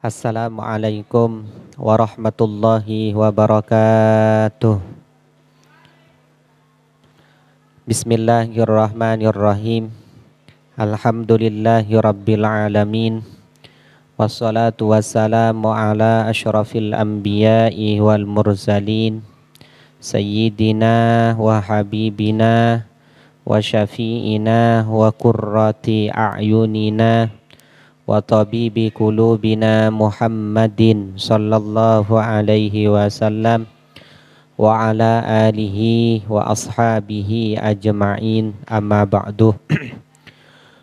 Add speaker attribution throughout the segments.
Speaker 1: Assalamualaikum warahmatullahi wabarakatuh. Bismillahirrahmanirrahim. Alhamdulillahi rabbil alamin. Wassalatu wassalamu ala asyrafil anbiya'i wal mursalin, Sayyidina wa habibina wa syafi'ina wa qurrati a'yunina wa tabibi qulubina Muhammadin sallallahu alaihi wasallam wa ala alihi wa ashabihi ajma'in, amma ba'du.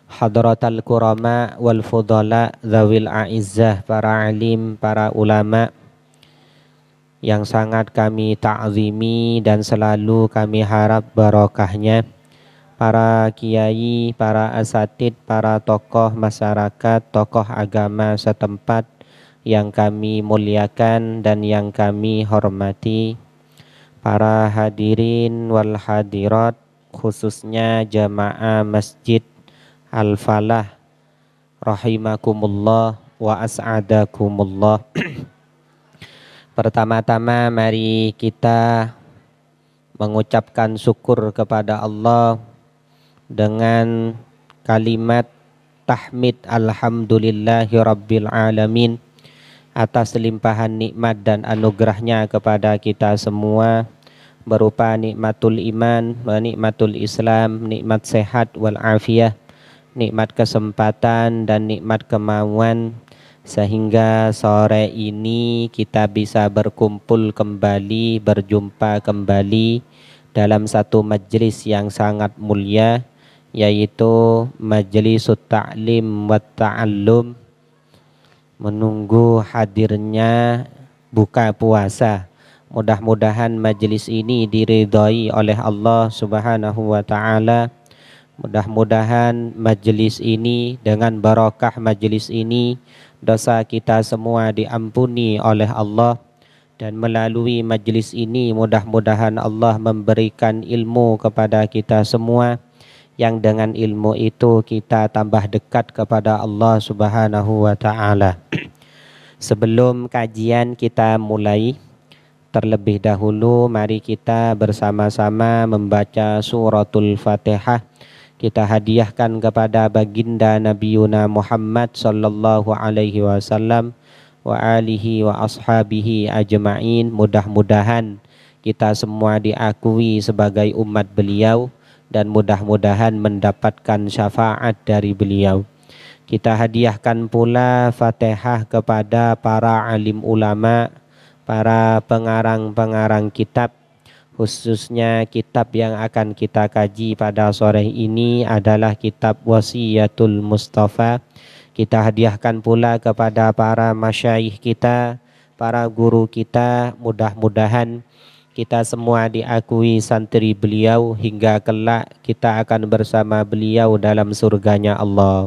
Speaker 1: Hadratal kurama wal fudala zawil a'izzah, para alim, para ulama yang sangat kami ta'zimi dan selalu kami harap barokahnya, para kiai, para asatid, para tokoh masyarakat, tokoh agama setempat yang kami muliakan dan yang kami hormati, para hadirin wal hadirat, khususnya jamaah Masjid Al-Falah rahimakumullah wa as'adakumullah. Pertama-tama mari kita mengucapkan syukur kepada Allah dengan kalimat tahmid alhamdulillahi rabbil alamin atas limpahan nikmat dan anugerahnya kepada kita semua, berupa nikmatul iman, nikmatul Islam, nikmat sehat wal afiyah, nikmat kesempatan dan nikmat kemauan, sehingga sore ini kita bisa berkumpul kembali, berjumpa kembali dalam satu majelis yang sangat mulia, yaitu Majlisut Ta'lim wa Ta'allum, menunggu hadirnya buka puasa. Mudah-mudahan majelis ini diridhai oleh Allah Subhanahu wa taala. Mudah-mudahan majelis ini, dengan barakah majelis ini, dosa kita semua diampuni oleh Allah. Dan melalui majelis ini mudah-mudahan Allah memberikan ilmu kepada kita semua, yang dengan ilmu itu kita tambah dekat kepada Allah Subhanahu wa taala. Sebelum kajian kita mulai, terlebih dahulu mari kita bersama-sama membaca suratul Fatihah. Kita hadiahkan kepada baginda Nabiyuna Muhammad sallallahu alaihi wasallam wa alihi wa ashabihi ajma'in. Mudah-mudahan kita semua diakui sebagai umat beliau dan mudah-mudahan mendapatkan syafaat dari beliau. Kita hadiahkan pula Fatihah kepada para alim ulama, para pengarang-pengarang kitab, khususnya kitab yang akan kita kaji pada sore ini adalah kitab Wasiyatul Mustafa. Kita hadiahkan pula kepada para masyaikh kita, para guru kita. Mudah-mudahan kita semua diakui santri beliau hingga kelak kita akan bersama beliau dalam surganya Allah.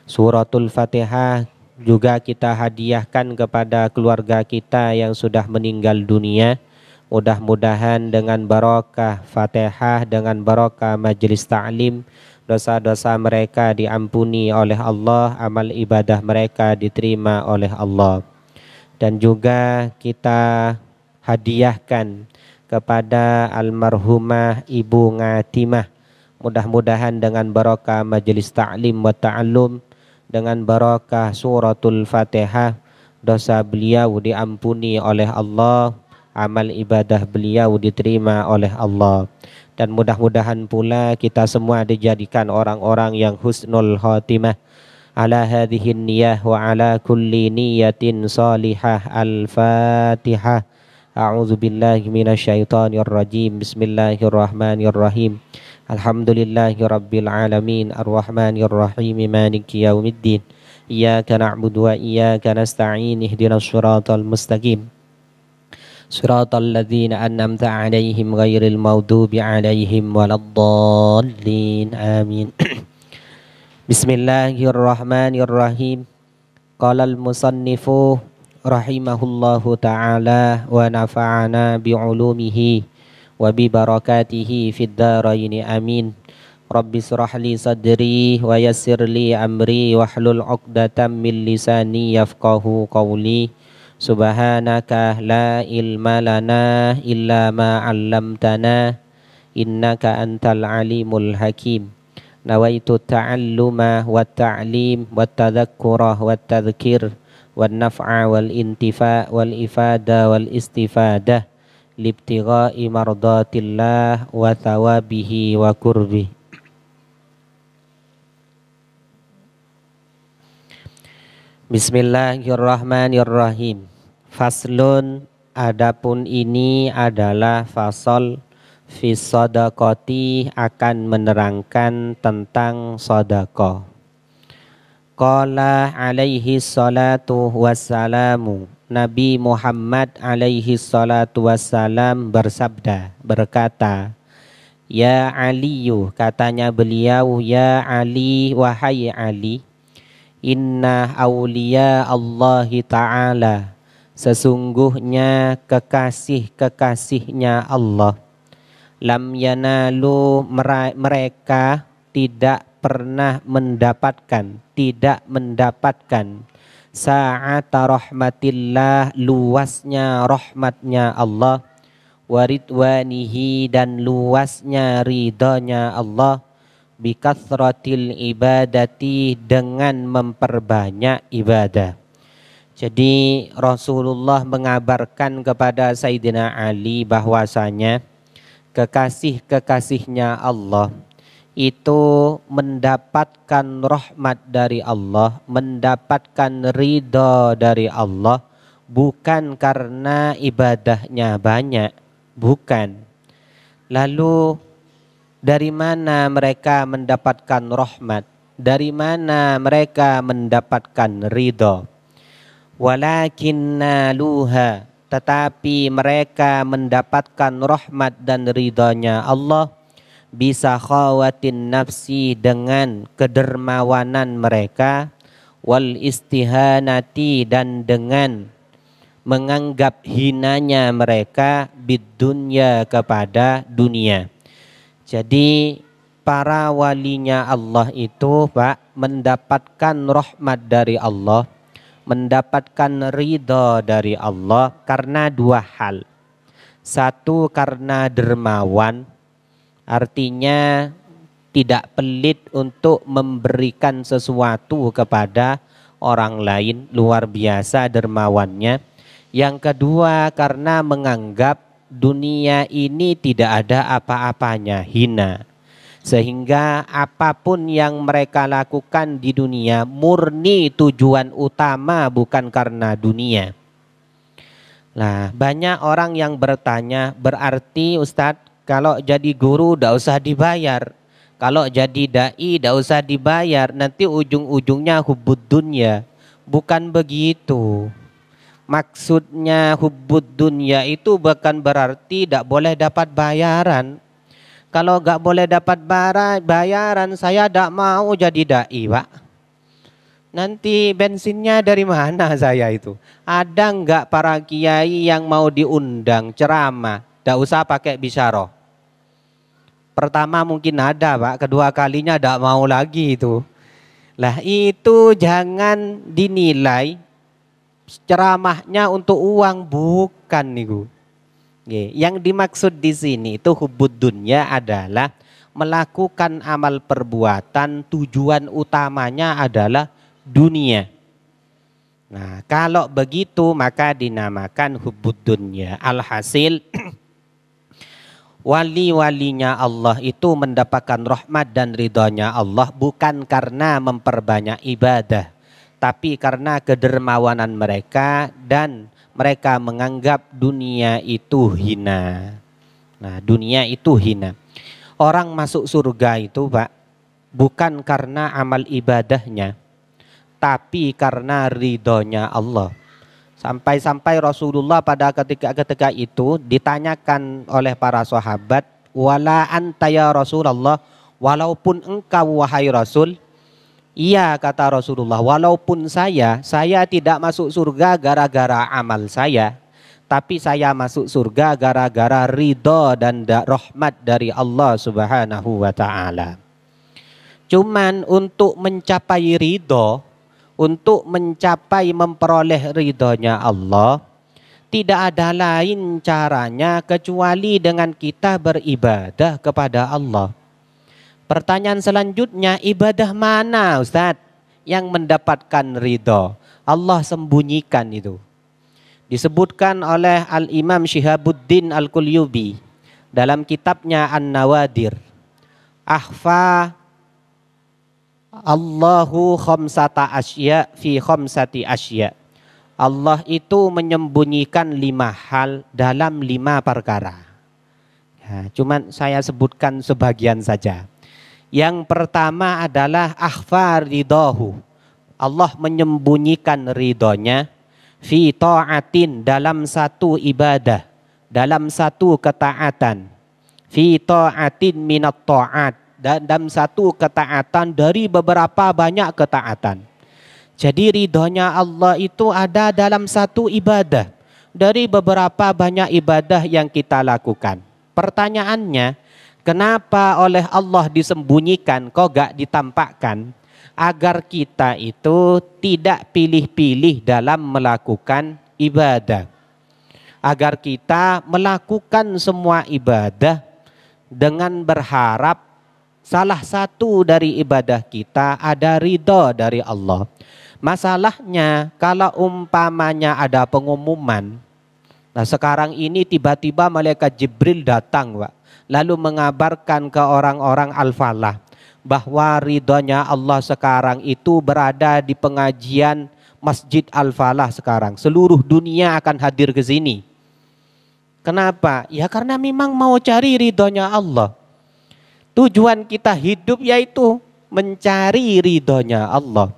Speaker 1: Suratul Fatihah juga kita hadiahkan kepada keluarga kita yang sudah meninggal dunia. Mudah-mudahan dengan barokah Fatihah, dengan barokah majelis ta'lim, dosa-dosa mereka diampuni oleh Allah, amal ibadah mereka diterima oleh Allah. Dan juga kita hadiahkan kepada almarhumah Ibu Ngatimah. Mudah-mudahan dengan barokah majelis ta'lim wa ta'allum, dengan barokah suratul Fatihah, dosa beliau diampuni oleh Allah, amal ibadah beliau diterima oleh Allah. Dan mudah-mudahan pula kita semua dijadikan orang-orang yang husnul khatimah. Ala hadhihi niyah wa ala kulli niyatin salihah. Al-Fatihah. A'udzu billahi minasyaitonir rajim. Bismillahirrahmanirrahim. Alhamdulillahi rabbil alamin, arrahmanir rahim, maliki yaumiddin. Iyyaka na'budu wa iyyaka nasta'in. Ihdinas shiratal mustaqim. Shiratal ladzina an'amta 'alaihim ghairil maghdubi 'alaihim waladdallin. Amin. Bismillahirrahmanirrahim. Qala al-musannifu rahimahullahu ta'ala wa nafa'ana bi'ulumihi wa bi barakatihi fid dharain, amin. Rabbi shrah li sadri wa yassir li amri wahlul 'uqdatam min lisani yafqahu qawli. Subhanaka la ilma lana illa ma 'allamtana innaka antal alimul hakim. Nawaitu ta'alluma wa ta'lim wa tadhakkura wa tadhkir wa naf'a wal intifa wal ifada wal istifadah libtigha'i mardatillah wa thawabihi wa kurbi. Bismillahirrahmanirrahim. Faslun, adapun ini adalah fasal fi shadaqati, akan menerangkan tentang sedekah. Qala alaihi salatu wassalamu, Nabi Muhammad alaihi salatu wassalam bersabda, berkata, Ya Aliyu, katanya beliau, ya Ali, wahai Ali, inna awliya Allahi ta'ala, sesungguhnya kekasih-kekasihnya Allah, lam yanalu, mereka tidak pernah mendapatkan, sa'ata rahmatillah, luasnya rahmatnya Allah, waridwanihi, dan luasnya ridhonya Allah, bikathratil ibadati, dengan memperbanyak ibadah. Jadi Rasulullah mengabarkan kepada Sayyidina Ali bahwasanya kekasih-kekasihnya Allah itu mendapatkan rahmat dari Allah, mendapatkan ridha dari Allah, bukan karena ibadahnya banyak, bukan. Lalu dari mana mereka mendapatkan rahmat? Dari mana mereka mendapatkan ridha? Walakinna luha, tetapi mereka mendapatkan rahmat dan ridhanya Allah bisa khawatin nafsi, dengan kedermawanan mereka, wal istihanati, dan dengan menganggap hinanya mereka, bidunya, kepada dunia. Jadi para walinya Allah itu Pak mendapatkan rahmat dari Allah, mendapatkan ridha dari Allah karena dua hal. Satu, karena dermawan, artinya tidak pelit untuk memberikan sesuatu kepada orang lain, luar biasa dermawannya. Yang kedua, karena menganggap dunia ini tidak ada apa-apanya, hina. Sehingga apapun yang mereka lakukan di dunia murni tujuan utama bukan karena dunia. Nah, banyak orang yang bertanya, berarti Ustadz kalau jadi guru tidak usah dibayar, kalau jadi dai tidak usah dibayar, nanti ujung-ujungnya hubbud dunya. Bukan begitu. Maksudnya hubbud dunya itu bukan berarti tidak boleh dapat bayaran. Kalau nggak boleh dapat bayaran, saya tidak mau jadi dai, Pak. Nanti bensinnya dari mana saya itu? Ada nggak para kiai yang mau diundang ceramah? Tidak usah pakai bisyarah. Pertama mungkin ada, Pak. Kedua kalinya tidak mau lagi itu. Lah itu jangan dinilai ceramahnya untuk uang, bukan niku. Yang dimaksud di sini itu hubbud dunya adalah melakukan amal perbuatan tujuan utamanya adalah dunia. Nah, kalau begitu maka dinamakan hubbud dunya. Alhasil wali-walinya Allah itu mendapatkan rahmat dan ridhonya Allah bukan karena memperbanyak ibadah, tapi karena kedermawanan mereka dan mereka menganggap dunia itu hina. Nah, dunia itu hina. Orang masuk surga itu, Pak, bukan karena amal ibadahnya, tapi karena ridhonya Allah. Sampai-sampai Rasulullah pada ketika itu ditanyakan oleh para sahabat, wala anta ya Rasulullah, walaupun engkau wahai Rasul. Iya, kata Rasulullah, walaupun saya tidak masuk surga gara-gara amal saya, tapi saya masuk surga gara-gara ridho dan rahmat dari Allah Subhanahu wa ta'ala. Cuman untuk mencapai ridho, untuk mencapai memperoleh ridhonya Allah, tidak ada lain caranya kecuali dengan kita beribadah kepada Allah. Pertanyaan selanjutnya, ibadah mana Ustadz yang mendapatkan ridho? Allah sembunyikan itu. Disebutkan oleh Al-Imam Syihabuddin Al-Qulyubi dalam kitabnya An-Nawadir. Akhfa Allahu khamsata asya fi khamsati asya. Allah itu menyembunyikan 5 hal dalam 5 perkara. Ya, cuman saya sebutkan sebagian saja. Yang pertama adalah akhfa ridahu. Allah menyembunyikan ridhonya fi ta'atin, dalam satu ibadah, dalam satu ketaatan. Fi ta'atin minat ta'at, dalam satu ketaatan dari beberapa banyak ketaatan. Jadi ridhonya Allah itu ada dalam satu ibadah dari beberapa banyak ibadah yang kita lakukan. Pertanyaannya, kenapa oleh Allah disembunyikan, kok gak ditampakkan? Agar kita itu tidak pilih-pilih dalam melakukan ibadah. Agar kita melakukan semua ibadah dengan berharap salah satu dari ibadah kita ada ridho dari Allah. Masalahnya kalau umpamanya ada pengumuman, nah sekarang ini tiba-tiba malaikat Jibril datang, Pak, lalu mengabarkan ke orang-orang Al-Falah bahwa ridhonya Allah sekarang itu berada di pengajian Masjid Al-Falah sekarang. Seluruh dunia akan hadir ke sini. Kenapa? Ya karena memang mau cari ridhonya Allah. Tujuan kita hidup yaitu mencari ridhonya Allah.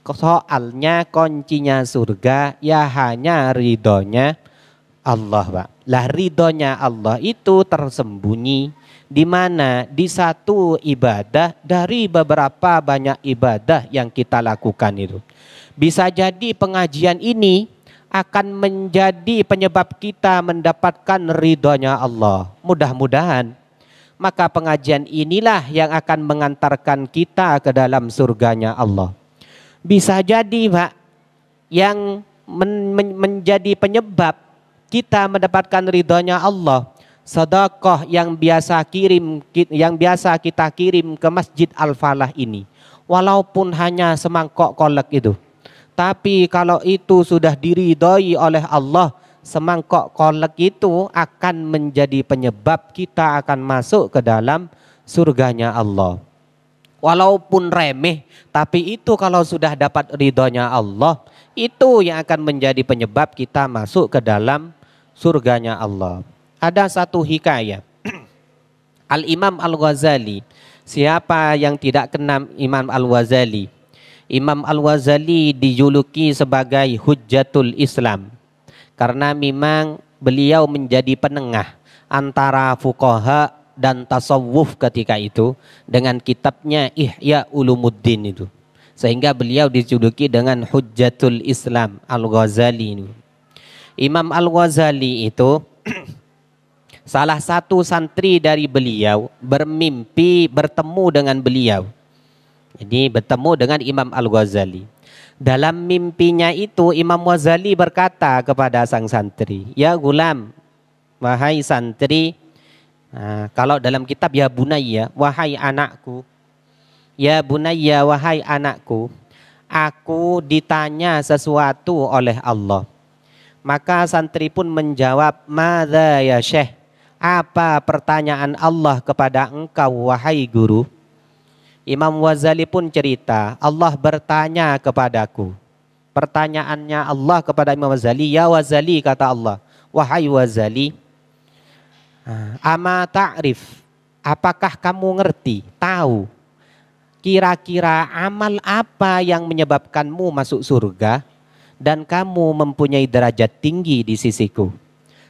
Speaker 1: Soalnya kuncinya surga ya hanya ridhonya Allah, Pak. Lah ridhonya Allah itu tersembunyi di mana? Di satu ibadah dari beberapa banyak ibadah yang kita lakukan itu. Bisa jadi pengajian ini akan menjadi penyebab kita mendapatkan ridhonya Allah. Mudah-mudahan. Maka pengajian inilah yang akan mengantarkan kita ke dalam surganya Allah. Bisa jadi, Pak, yang menjadi penyebab kita mendapatkan ridhonya Allah, sedekah yang biasa kita kirim ke Masjid Al-Falah ini, walaupun hanya semangkok kolak itu. Tapi kalau itu sudah diridhoi oleh Allah, semangkok kolak itu akan menjadi penyebab kita akan masuk ke dalam surganya Allah. Walaupun remeh, tapi itu kalau sudah dapat ridhonya Allah, itu yang akan menjadi penyebab kita masuk ke dalam surganya Allah. Ada satu hikayat. Al-Imam Al-Ghazali. Siapa yang tidak kenal Imam Al-Ghazali? Imam Al-Ghazali dijuluki sebagai Hujjatul Islam. Karena memang beliau menjadi penengah antara fuqaha dan tasawuf ketika itu dengan kitabnya Ihya Ulumuddin itu. Sehingga beliau dijuluki dengan Hujjatul Islam Al-Ghazali. Imam Al-Ghazali itu salah satu santri dari beliau bermimpi bertemu dengan beliau. Jadi bertemu dengan Imam Al-Ghazali. Dalam mimpinya itu Imam Ghazali berkata kepada sang santri, "Ya gulam, wahai santri." Nah, kalau dalam kitab ya bunayya, wahai anakku. Ya bunayya, wahai anakku, aku ditanya sesuatu oleh Allah. Maka santri pun menjawab, "Madza ya Syekh?" Apa pertanyaan Allah kepada engkau wahai guru? Imam Ghazali pun cerita, Allah bertanya kepadaku. Pertanyaannya Allah kepada Imam Ghazali, "Ya Ghazali," kata Allah, "wahai Ghazali, ama ta'rif, apakah kamu ngerti, tahu kira-kira amal apa yang menyebabkanmu masuk surga dan kamu mempunyai derajat tinggi di sisiku?"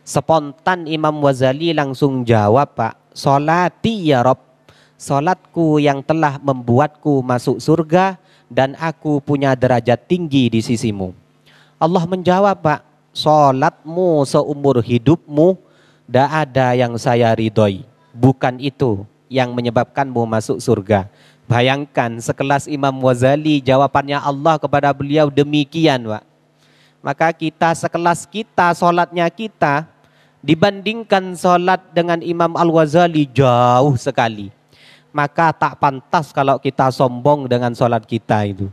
Speaker 1: Spontan Imam Ghazali langsung jawab, "Pak, sholati ya Rob, sholatku yang telah membuatku masuk surga dan aku punya derajat tinggi di sisimu." Allah menjawab, "Pak, sholatmu seumur hidupmu tidak ada yang saya ridhoi. Bukan itu yang menyebabkanmu masuk surga. Bayangkan sekelas Imam Ghazali jawabannya Allah kepada beliau demikian, Pak. Maka kita sekelas kita, solatnya kita dibandingkan solat dengan Imam Al-Ghazali jauh sekali. Maka tak pantas kalau kita sombong dengan solat kita itu.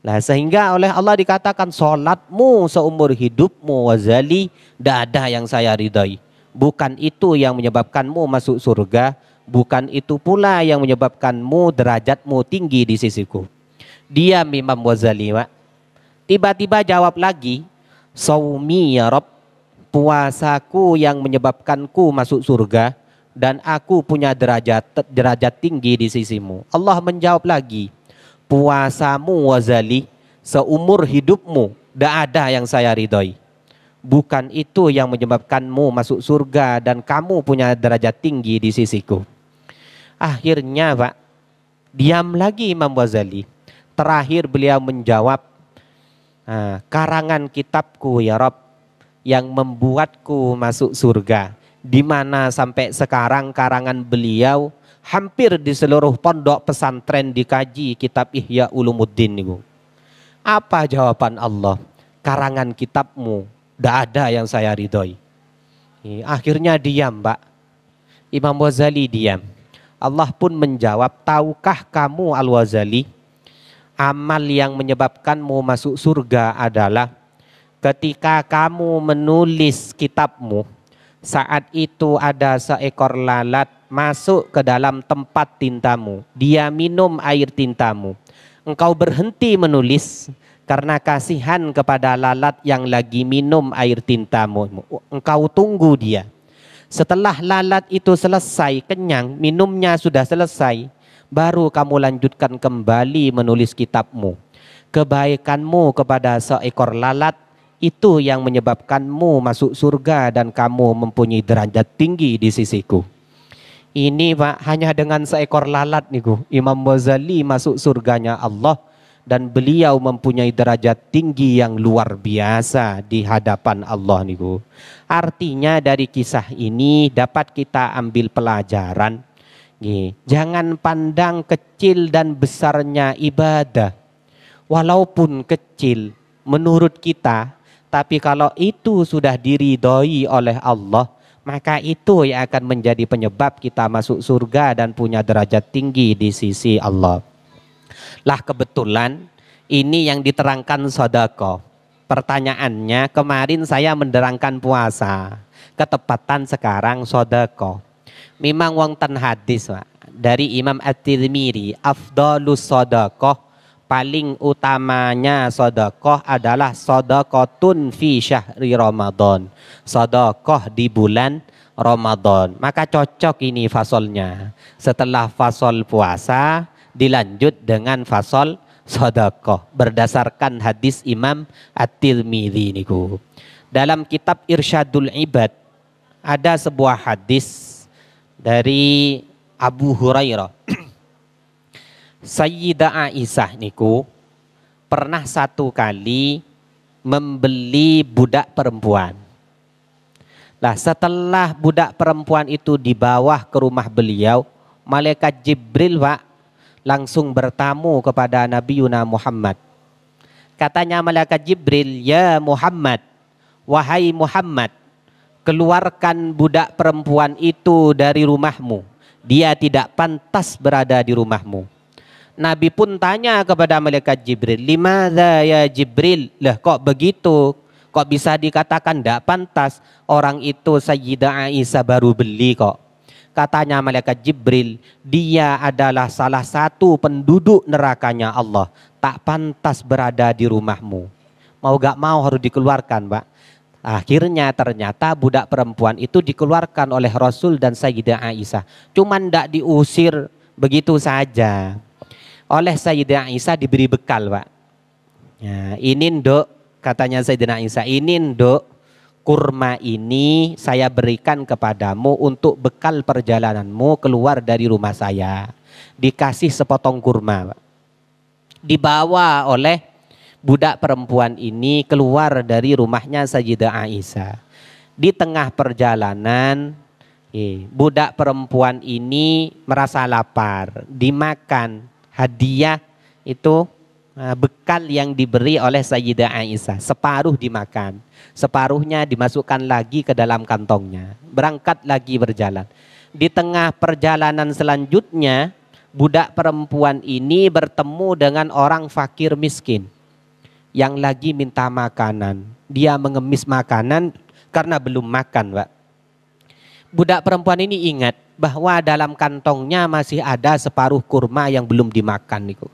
Speaker 1: Nah, sehingga oleh Allah dikatakan solatmu seumur hidupmu Ghazali, tidak ada yang saya ridhai. Bukan itu yang menyebabkanmu masuk surga, bukan itu pula yang menyebabkanmu derajatmu tinggi di sisiku. Diam Imam Ghazali, Pak. Tiba-tiba jawab lagi, saumi ya Rabb, puasaku yang menyebabkanku masuk surga dan aku punya derajat tinggi di sisimu. Allah menjawab lagi, puasamu Ghazali seumur hidupmu tidak ada yang saya ridhoi. Bukan itu yang menyebabkanmu masuk surga dan kamu punya derajat tinggi di sisiku. Akhirnya, Pak, diam lagi Imam Ghazali. Terakhir beliau menjawab, karangan kitabku ya Rabb yang membuatku masuk surga. Di mana sampai sekarang karangan beliau hampir di seluruh pondok pesantren dikaji kitab Ihya Ulumuddin itu. Apa jawaban Allah? Karangan kitabmu tidak ada yang saya ridhoi. Akhirnya diam, Pak. Imam Ghazali diam. Allah pun menjawab, tahukah kamu Al-Ghazali, amal yang menyebabkanmu masuk surga adalah ketika kamu menulis kitabmu, saat itu ada seekor lalat masuk ke dalam tempat tintamu. Dia minum air tintamu. Engkau berhenti menulis karena kasihan kepada lalat yang lagi minum air tintamu. Engkau tunggu dia. Setelah lalat itu selesai, kenyang, minumnya sudah selesai, baru kamu lanjutkan kembali menulis kitabmu. Kebaikanmu kepada seekor lalat itu yang menyebabkanmu masuk surga dan kamu mempunyai derajat tinggi di sisiku. Ini, Pak, hanya dengan seekor lalat niku Imam Ghazali masuk surganya Allah dan beliau mempunyai derajat tinggi yang luar biasa di hadapan Allah niku. Artinya dari kisah ini dapat kita ambil pelajaran. Jangan pandang kecil dan besarnya ibadah. Walaupun kecil menurut kita, tapi kalau itu sudah diridhoi oleh Allah, maka itu yang akan menjadi penyebab kita masuk surga dan punya derajat tinggi di sisi Allah. Lah kebetulan ini yang diterangkan sedekah. Pertanyaannya, kemarin saya menerangkan puasa, ketepatan sekarang sedekah. Memang wonten hadis, Pak, dari Imam At-Tirmidzi, afdhalus sedekah, paling utamanya sedekah adalah sedekatun fi syahri Ramadan, sedekah di bulan Ramadan. Maka cocok ini fasolnya. Setelah fasol puasa dilanjut dengan fasol sedekah berdasarkan hadis Imam At-Tirmidzi niku. Dalam kitab Irsyadul Ibad ada sebuah hadis dari Abu Hurairah. Sayyidah Aisyah niku pernah satu kali membeli budak perempuan. Lah setelah budak perempuan itu dibawa ke rumah beliau, malaikat Jibril, Pak, langsung bertamu kepada Nabi Yuna Muhammad. Katanya malaikat Jibril, ya Muhammad, wahai Muhammad, keluarkan budak perempuan itu dari rumahmu. Dia tidak pantas berada di rumahmu. Nabi pun tanya kepada malaikat Jibril, limadza ya Jibril? Lah kok begitu? Kok bisa dikatakan tidak pantas? Orang itu Sayyidah Aisyah baru beli kok. Katanya malaikat Jibril, dia adalah salah satu penduduk nerakanya Allah. Tak pantas berada di rumahmu. Mau gak mau harus dikeluarkan, Pak. Akhirnya ternyata budak perempuan itu dikeluarkan oleh Rasul dan Sayyidah Aisyah. Cuman tidak diusir begitu saja. Oleh Sayyidah Aisyah diberi bekal, Pak. Ya, ini nduk, katanya Sayyidah Aisyah, ini nduk, kurma ini saya berikan kepadamu untuk bekal perjalananmu keluar dari rumah saya. Dikasih sepotong kurma, Pak. Dibawa oleh budak perempuan ini keluar dari rumahnya Sayyidah Aisyah. Di tengah perjalanan Budak perempuan ini merasa lapar, dimakan hadiah itu bekal yang diberi oleh Sayyidah Aisyah. Separuh dimakan, separuhnya dimasukkan lagi ke dalam kantongnya. Berangkat lagi berjalan. Di tengah perjalanan selanjutnya, budak perempuan ini bertemu dengan orang fakir miskin yang lagi minta makanan. Dia mengemis makanan karena belum makan, Pak. Budak perempuan ini ingat bahwa dalam kantongnya masih ada separuh kurma yang belum dimakan niku.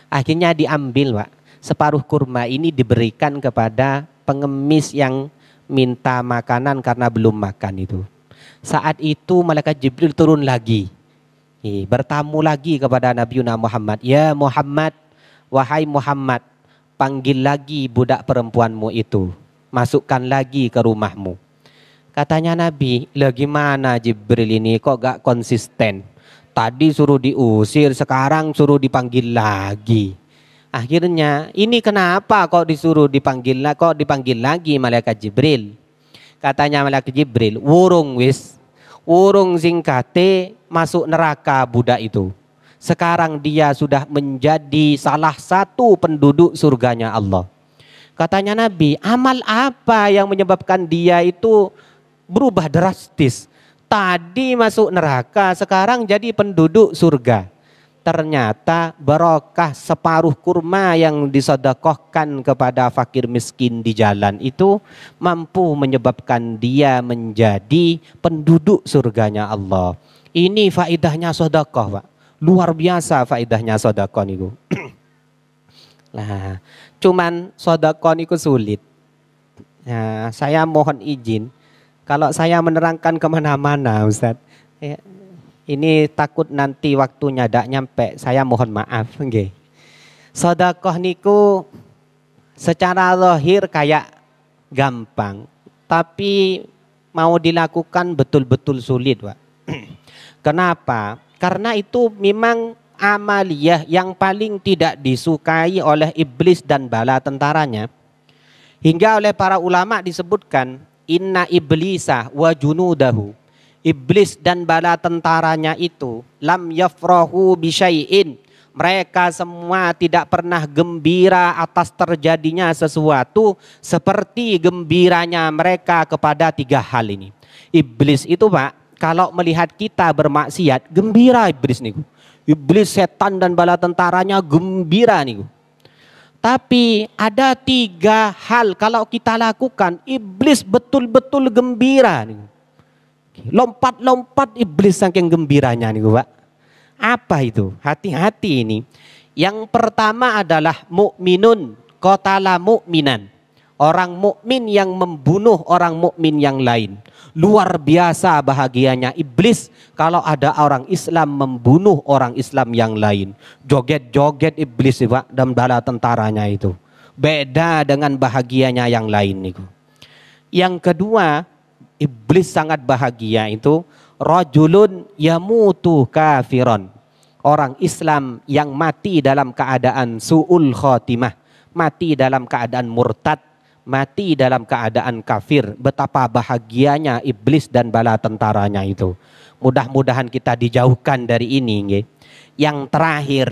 Speaker 1: Akhirnya diambil, Pak. Separuh kurma ini diberikan kepada pengemis yang minta makanan karena belum makan itu. Saat itu malaikat Jibril turun lagi. Bertamu lagi kepada Nabi Muhammad. Ya Muhammad, wahai Muhammad, panggil lagi budak perempuanmu itu. Masukkan lagi ke rumahmu. Katanya Nabi, lah gimana Jibril ini kok gak konsisten? Tadi suruh diusir, sekarang suruh dipanggil lagi. Akhirnya, ini kenapa kok disuruh dipanggil lagi malaikat Jibril? Katanya malaikat Jibril, wurung singkate masuk neraka budak itu. Sekarang dia sudah menjadi salah satu penduduk surganya Allah. Katanya Nabi, amal apa yang menyebabkan dia itu berubah drastis? Tadi masuk neraka, sekarang jadi penduduk surga. Ternyata barokah separuh kurma yang disedekahkan kepada fakir miskin di jalan itu mampu menyebabkan dia menjadi penduduk surganya Allah. Ini faedahnya sedekah, Pak. Luar biasa faedahnya sedekah niku. Nah, cuman sedekah niku sulit. Nah, saya mohon izin. Kalau saya menerangkan kemana-mana, Ustadz, ini takut nanti waktunya tidak nyampe. Saya mohon maaf, nggih. Sedekah niku secara zahir kayak gampang, tapi mau dilakukan betul-betul sulit, Pak. Kenapa? Karena itu memang amaliyah yang paling tidak disukai oleh iblis dan bala tentaranya. Hingga oleh para ulama disebutkan, inna iblisa wa junudahu, iblis dan bala tentaranya itu lam yafrahu bisyai'in, mereka semua tidak pernah gembira atas terjadinya sesuatu seperti gembiranya mereka kepada tiga hal ini. Iblis itu, Pak, kalau melihat kita bermaksiat, gembira iblis niku. Iblis, setan dan bala tentaranya gembira niku. Tapi ada tiga hal kalau kita lakukan, iblis betul-betul gembira nih. Lompat-lompat iblis saking gembiranya nih, Pak. Apa itu? Hati-hati ini. Yang pertama adalah mukminun qatala mukminan. Orang mukmin yang membunuh orang mukmin yang lain. Luar biasa bahagianya iblis kalau ada orang Islam membunuh orang Islam yang lain. Joget-joget iblis, Pak, dan bala tentaranya itu. Beda dengan bahagianya yang lain itu. Yang kedua, iblis sangat bahagia itu rajulun yamutu kafiron. Orang Islam yang mati dalam keadaan su'ul khotimah, mati dalam keadaan murtad, mati dalam keadaan kafir. Betapa bahagianya iblis dan bala tentaranya itu. Mudah-mudahan kita dijauhkan dari ini, nggih. Yang terakhir,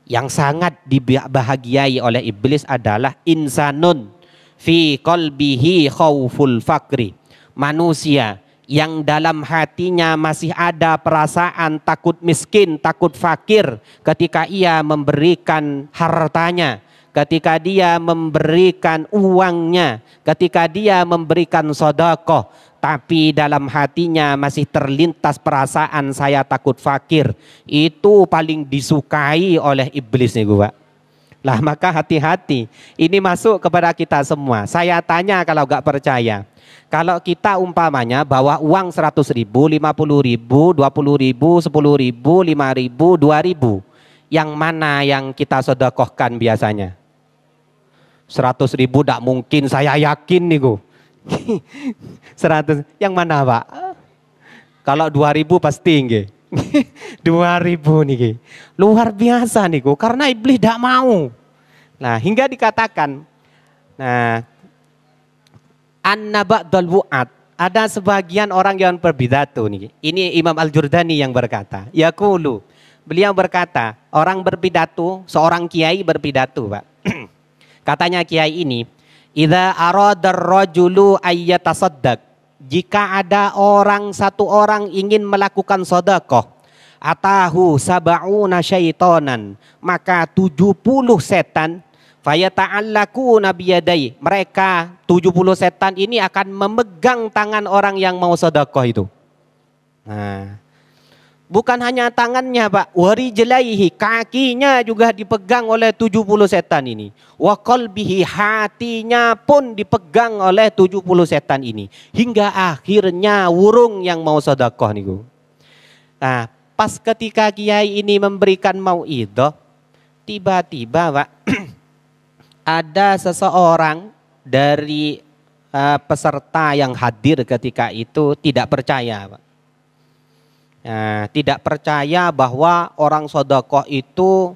Speaker 1: yang sangat dibahagiai oleh iblis adalah insanun fi qalbihi khauful fakri. Manusia yang dalam hatinya masih ada perasaan takut miskin, takut fakir ketika ia memberikan hartanya, ketika dia memberikan uangnya, ketika dia memberikan sedekah, tapi dalam hatinya masih terlintas perasaan saya takut fakir. Itu paling disukai oleh iblis nih, Pak. Lah maka hati-hati. Ini masuk kepada kita semua. Saya tanya kalau gak percaya. Kalau kita umpamanya bawa uang 100.000, 50.000, 20.000, 10.000, 5.000, 2.000, yang mana yang kita sedekahkan biasanya? 100.000 tidak mungkin, saya yakin nih, 100, yang mana, Pak? Kalau 2.000 pasti nggih. 2.000 nih, luar biasa nih, karena iblis tidak mau. Nah, hingga dikatakan, nah, anna ba'dal wu'ad, ada sebagian orang yang berpidato nih. Ini Imam Al-Jurdani yang berkata, yaqulu, beliau berkata, orang berpidato, seorang kiai berpidato, Pak. Katanya kiai ini, idza aradar rajulu ayyatasaddaq, jika ada orang, satu orang ingin melakukan sedekah, atahu sab'una syaitonan, maka 70 setan, fayata'allaquna biyadai, mereka 70 setan ini akan memegang tangan orang yang mau sedekah itu. Nah, bukan hanya tangannya, Pak, warijlaihi, kakinya juga dipegang oleh 70 setan ini. Wa qalbihi, hatinya pun dipegang oleh 70 setan ini. Hingga akhirnya wurung yang mau sedekah niku. Nah, pas ketika kiai ini memberikan mauidhah, tiba-tiba, Pak, ada seseorang dari peserta yang hadir ketika itu tidak percaya, Pak. Nah, tidak percaya bahwa orang sedekah itu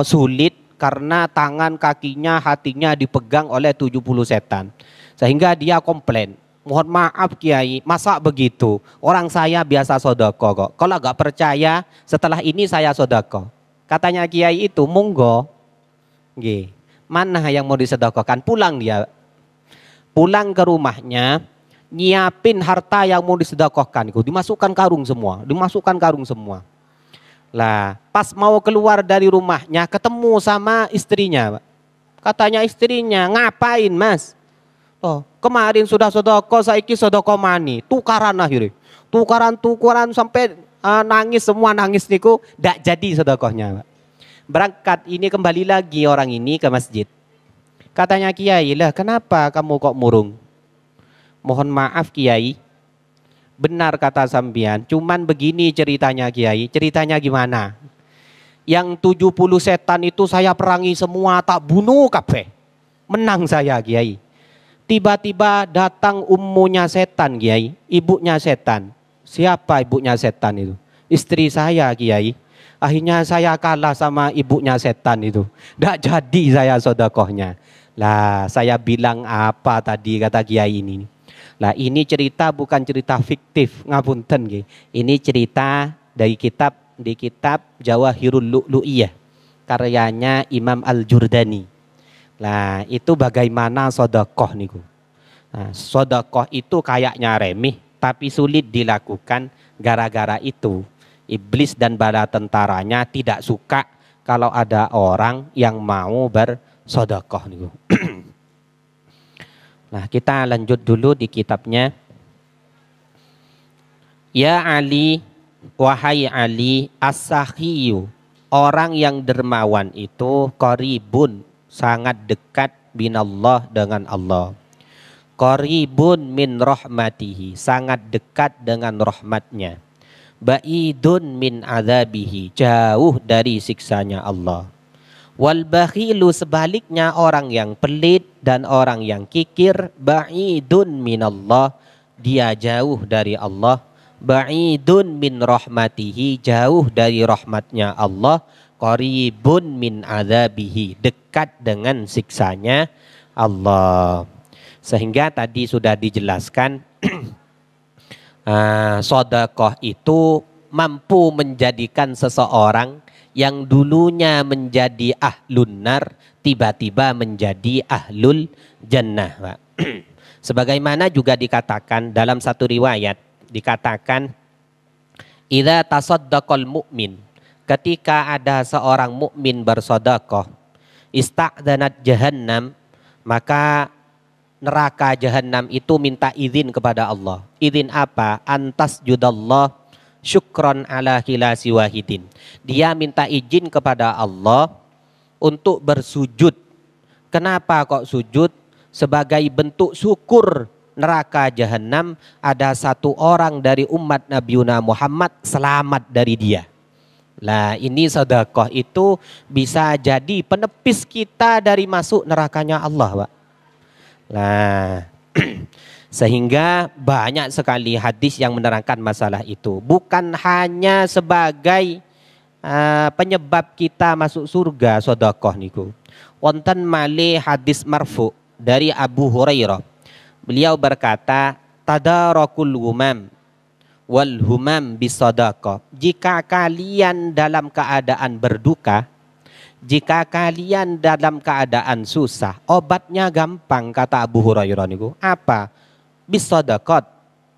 Speaker 1: sulit karena tangan, kakinya, hatinya dipegang oleh 70 setan. Sehingga dia komplain, mohon maaf Kiai, masa begitu? Orang saya biasa sedekah kok. Kalau nggak percaya, setelah ini saya sedekah. Katanya Kiai itu, monggo. Nggih. Mana yang mau disedekahkan? Pulang dia. Pulang ke rumahnya, nyiapin harta yang mau disedekahkan itu, dimasukkan karung semua. Lah, pas mau keluar dari rumahnya ketemu sama istrinya, Pak. Katanya istrinya, ngapain Mas? Oh, kemarin sudah sedekah, saiki sedekah mani, tukaran akhirnya. Tukaran sampai nangis semua, nangis niku ndak jadi sedekahnya, Pak. Berangkat ini kembali lagi orang ini ke masjid. Katanya Kiai, lah kenapa kamu kok murung? Mohon maaf Kiai, benar kata sampean, cuman begini ceritanya Kiai. Ceritanya gimana? Yang 70 setan itu saya perangi semua, tak bunuh kabeh. Menang saya Kiai. Tiba-tiba datang ummunya setan Kiai, ibunya setan. Siapa ibunya setan itu? Istri saya Kiai. Akhirnya saya kalah sama ibunya setan itu. Nggak jadi saya sedekahnya. Lah saya bilang apa tadi kata Kiai ini? Lah ini cerita bukan cerita fiktif, ngapunten nggih. Ini cerita dari di kitab Jawahirul Lu'lu'iyah karyanya Imam Al-Jurdani. Lah itu bagaimana sedekah niku. Nah, sedekah itu kayaknya remeh tapi sulit dilakukan gara-gara itu. Iblis dan bala tentaranya tidak suka kalau ada orang yang mau bersedekah niku. Nah, kita lanjut dulu di kitabnya. Ya Ali, wahai Ali, as-sakhiyu, orang yang dermawan itu qaribun, sangat dekat binallah dengan Allah. Qaribun min rahmatihi, sangat dekat dengan rahmatnya. Ba'idun min azabihi, jauh dari siksanya Allah. Wal bakhilu, sebaliknya orang yang pelit dan orang yang kikir, ba'idun minallah, dia jauh dari Allah. Ba'idun min rahmatihi, jauh dari rahmatnya Allah. Qaribun min azabihi, dekat dengan siksanya Allah. Sehingga tadi sudah dijelaskan sedekah itu mampu menjadikan seseorang yang dulunya menjadi ahlun nar tiba-tiba menjadi ahlul jannah, Pak. Sebagaimana juga dikatakan dalam satu riwayat, dikatakan idza tasaddaqal mu'min, ketika ada seorang mukmin bersedekah, ista'dzanat jahannam, maka neraka jahanam itu minta izin kepada Allah. Izin apa? Antas judallah syukron ala khilasi wahidin. Dia minta izin kepada Allah untuk bersujud. Kenapa kok sujud? Sebagai bentuk syukur neraka jahanam ada satu orang dari umat Nabi Muhammad selamat dari dia. Nah, ini sedekah itu bisa jadi penepis kita dari masuk nerakanya Allah, Pak. Nah, sehingga banyak sekali hadis yang menerangkan masalah itu. Bukan hanya sebagai penyebab kita masuk surga sedekah niku. Wonten malih hadis marfu dari Abu Hurairah. Beliau berkata, Tadarakul humam wal humam bisadaqah. Jika kalian dalam keadaan berduka, jika kalian dalam keadaan susah, obatnya gampang, kata Abu Hurairah niku. Apa? Bisadaqat.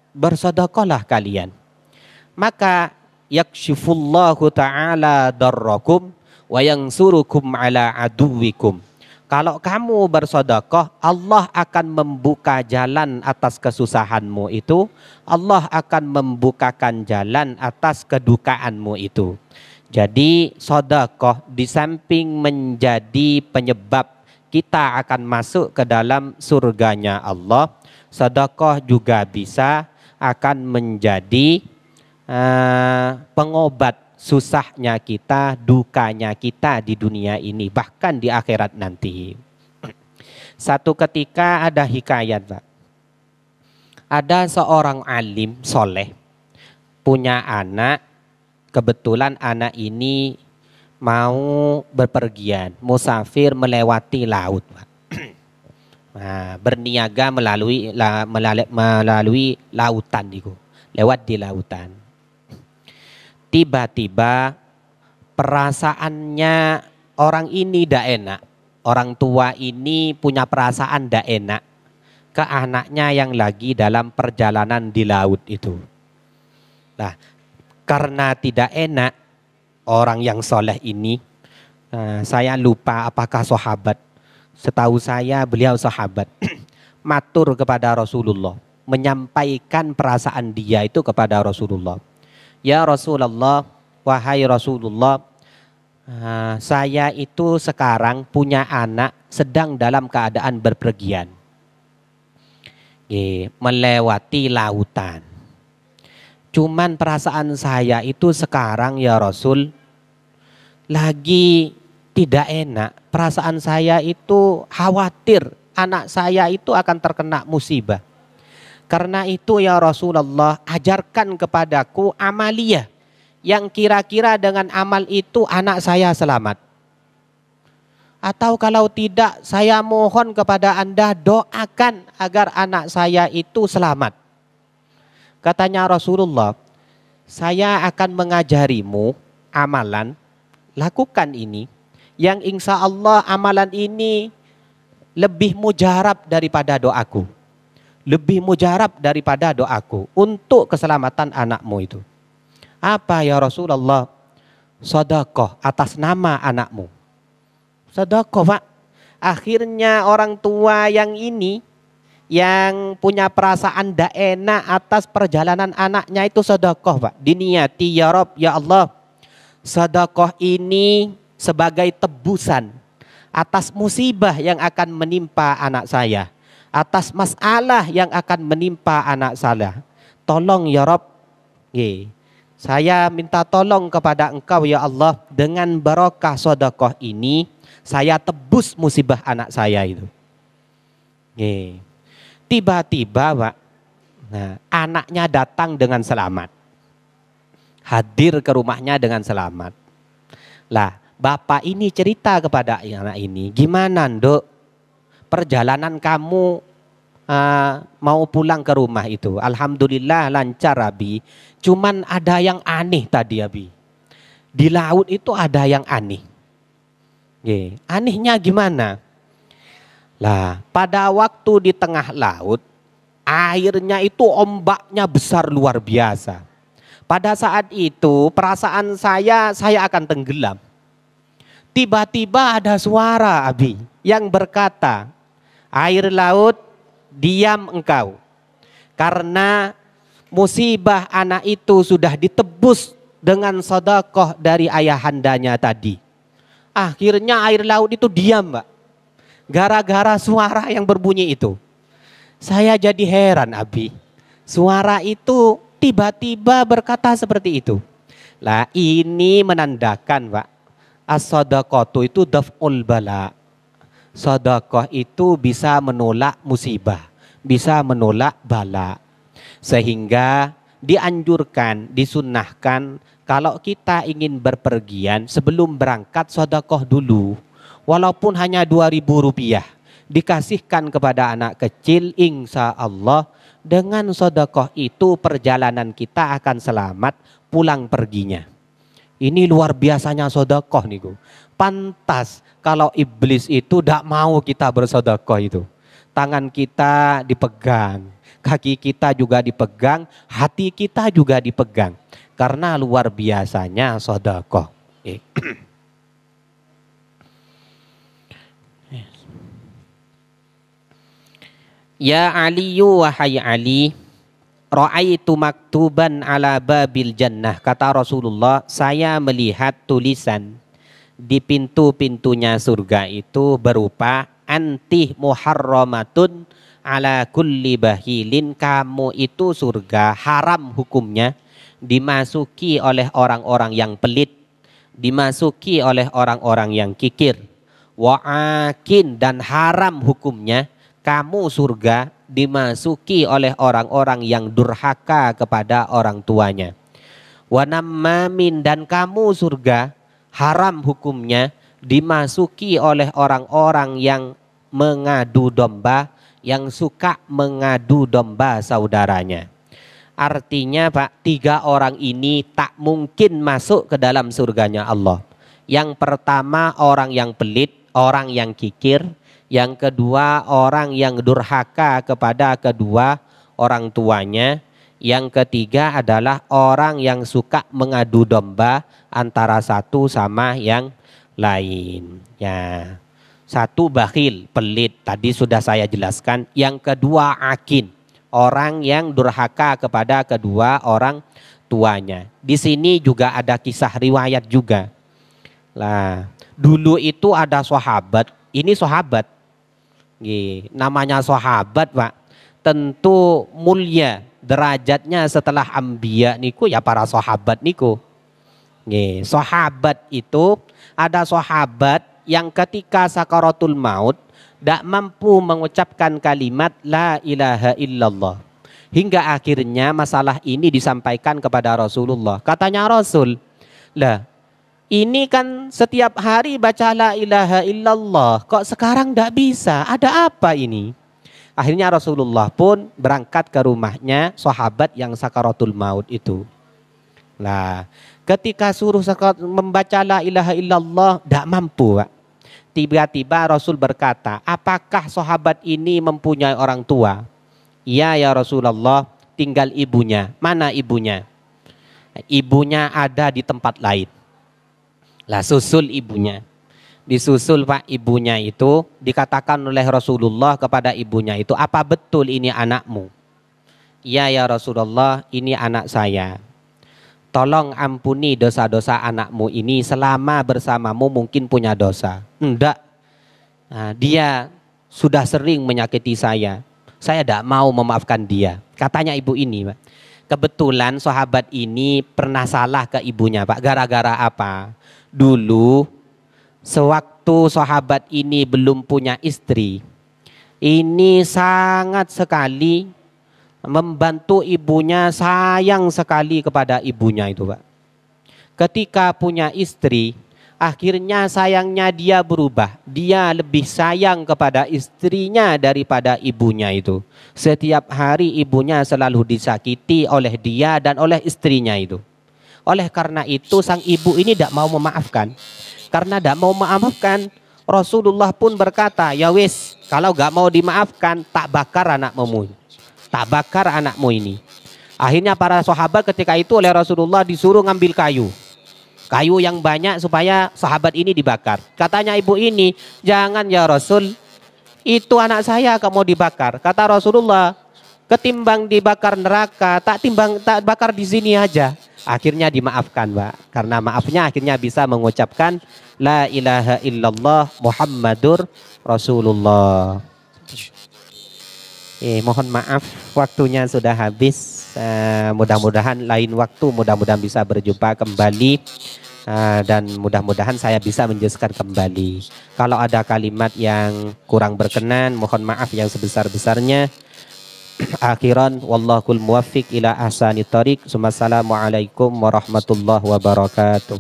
Speaker 1: Bersedekahlah kalian. Maka yakshifullahu ta'ala darrakum wa yansurukum ala aduwikum. Kalau kamu bersedekah, Allah akan membuka jalan atas kesusahanmu itu. Allah akan membukakan jalan atas kedukaanmu itu. Jadi sedekah di samping menjadi penyebab kita akan masuk ke dalam surganya Allah, sedekah juga bisa akan menjadi pengobat susahnya kita, dukanya kita di dunia ini, bahkan di akhirat nanti. Satu ketika ada hikayat, Pak. Ada seorang alim soleh, punya anak, kebetulan anak ini mau berpergian, musafir melewati laut, Pak. Nah, berniaga melalui lautan itu, lewat di lautan. Tiba-tiba perasaannya orang ini tidak enak. Orang tua ini punya perasaan tidak enak ke anaknya yang lagi dalam perjalanan di laut itu. Nah, karena tidak enak, orang yang soleh ini, saya lupa apakah sahabat. Setahu saya beliau sahabat. Matur kepada Rasulullah, menyampaikan perasaan dia itu kepada Rasulullah. Ya Rasulullah, wahai Rasulullah, saya itu sekarang punya anak sedang dalam keadaan berpergian, melewati lautan. Cuman perasaan saya itu sekarang ya Rasul lagi tidak enak. Perasaan saya itu khawatir anak saya itu akan terkena musibah. Karena itu ya Rasulullah, ajarkan kepadaku amaliyah yang kira-kira dengan amal itu anak saya selamat. Atau kalau tidak, saya mohon kepada Anda doakan agar anak saya itu selamat. Katanya Rasulullah, saya akan mengajarimu amalan, lakukan ini, yang insya Allah amalan ini lebih mujarab daripada doaku. Lebih mujarab daripada doaku untuk keselamatan anakmu itu. Apa ya Rasulullah? Sedekah atas nama anakmu. Sedekah, Pak. Akhirnya orang tua yang ini, yang punya perasaan tidak enak atas perjalanan anaknya itu sedekah, Pak. Diniati, ya Rob, ya Allah, sedekah ini sebagai tebusan atas musibah yang akan menimpa anak saya, atas masalah yang akan menimpa anak saya. Tolong ya Rob, saya minta tolong kepada Engkau ya Allah, dengan barokah sedekah ini saya tebus musibah anak saya itu. Tiba-tiba, Pak, anaknya datang dengan selamat, hadir ke rumahnya dengan selamat. Lah, bapak ini cerita kepada anak ini, gimana Nduk, perjalanan kamu mau pulang ke rumah itu? Alhamdulillah lancar Abi. Cuman ada yang aneh tadi Abi. Di laut itu ada yang aneh. Anehnya gimana? Lah, pada waktu di tengah laut, airnya itu ombaknya besar luar biasa. Pada saat itu perasaan saya akan tenggelam. Tiba-tiba ada suara Abi yang berkata, air laut, diam engkau. Karena musibah anak itu sudah ditebus dengan sedekah dari ayahandanya tadi. Akhirnya air laut itu diam, Pak. Gara-gara suara yang berbunyi itu. Saya jadi heran, Abi. Suara itu tiba-tiba berkata seperti itu. Lah, ini menandakan, Pak, as-sadaqatu itu daf'ul bala. Sedekah itu bisa menolak musibah, bisa menolak bala. Sehingga dianjurkan, disunnahkan kalau kita ingin berpergian sebelum berangkat sedekah dulu. Walaupun hanya 2.000 rupiah. dikasihkan kepada anak kecil, insya Allah dengan sedekah itu perjalanan kita akan selamat pulang perginya. Ini luar biasanya sedekah niku. Pantas kalau iblis itu tidak mau kita bersedekah itu. Tangan kita dipegang, kaki kita juga dipegang, hati kita juga dipegang. Karena luar biasanya sedekah. Ya Aliyu wahai Ali, ra'aitu maktuban ala babil jannah. Kata Rasulullah, saya melihat tulisan di pintu-pintunya surga itu berupa anti muharramatun ala kulli bahilin. Kamu itu surga haram hukumnya dimasuki oleh orang-orang yang pelit, dimasuki oleh orang-orang yang kikir. Wa'akin, dan haram hukumnya kamu surga dimasuki oleh orang-orang yang durhaka kepada orang tuanya. Wanammamin, dan kamu surga haram hukumnya dimasuki oleh orang-orang yang mengadu domba, yang suka mengadu domba saudaranya. Artinya Pak, 3 orang ini tak mungkin masuk ke dalam surganya Allah. Yang pertama orang yang pelit, orang yang kikir. Yang kedua orang yang durhaka kepada kedua orang tuanya. Yang ketiga adalah orang yang suka mengadu domba antara satu sama yang lain. Ya. Satu bakhil, pelit, tadi sudah saya jelaskan. Yang kedua akin, orang yang durhaka kepada kedua orang tuanya. Di sini juga ada kisah riwayat juga. Lah, dulu itu ada sahabat, ini sahabat. Namanya sahabat Pak, tentu mulia derajatnya setelah anbiya niku ya para sahabat niku. Sahabat itu ada sahabat yang ketika sakaratul maut tidak mampu mengucapkan kalimat la ilaha illallah. Hingga akhirnya masalah ini disampaikan kepada Rasulullah. Katanya Rasul, lah ini kan setiap hari baca la ilaha illallah, kok sekarang tidak bisa, ada apa ini? Akhirnya Rasulullah pun berangkat ke rumahnya sahabat yang sakaratul maut itu. Nah, ketika suruh membaca la ilaha illallah, tidak mampu Pak. Tiba-tiba Rasul berkata, apakah sahabat ini mempunyai orang tua? Iya ya Rasulullah, tinggal ibunya. Mana ibunya? Ibunya ada di tempat lain. Lah susul ibunya. Disusul Pak ibunya itu, dikatakan oleh Rasulullah kepada ibunya itu, apa betul ini anakmu? Iya ya Rasulullah, ini anak saya. Tolong ampuni dosa-dosa anakmu ini, selama bersamamu mungkin punya dosa. Enggak. Nah, dia sudah sering menyakiti saya. Saya tidak mau memaafkan dia. Katanya ibu ini Pak. Kebetulan sahabat ini pernah salah ke ibunya Pak. Gara-gara apa? Dulu sewaktu sahabat ini belum punya istri, ini sangat sekali membantu ibunya, sayang sekali kepada ibunya itu Pak. Ketika punya istri, akhirnya sayangnya dia berubah. Dia lebih sayang kepada istrinya daripada ibunya itu. Setiap hari ibunya selalu disakiti oleh dia dan oleh istrinya itu. Oleh karena itu sang ibu ini tidak mau memaafkan. Karena tidak mau memaafkan, Rasulullah pun berkata, ya wis, kalau gak mau dimaafkan, tak bakar anakmu. Tak bakar anakmu ini. Akhirnya para sahabat ketika itu oleh Rasulullah disuruh ngambil kayu. Kayu yang banyak supaya sahabat ini dibakar. Katanya ibu ini, jangan ya Rasul, itu anak saya kamu dibakar. Kata Rasulullah, ketimbang dibakar neraka, tak bakar di sini aja. Akhirnya dimaafkan Pak. Karena maafnya akhirnya bisa mengucapkan la ilaha illallah Muhammadur Rasulullah. Mohon maaf waktunya sudah habis. Mudah-mudahan lain waktu mudah-mudahan bisa berjumpa kembali. Dan mudah-mudahan saya bisa menjelaskan kembali. Kalau ada kalimat yang kurang berkenan, mohon maaf yang sebesar-besarnya. Akhiran wallahul muwaffiq ila ahsanit thariq. Assalamualaikum warahmatullahi wabarakatuh.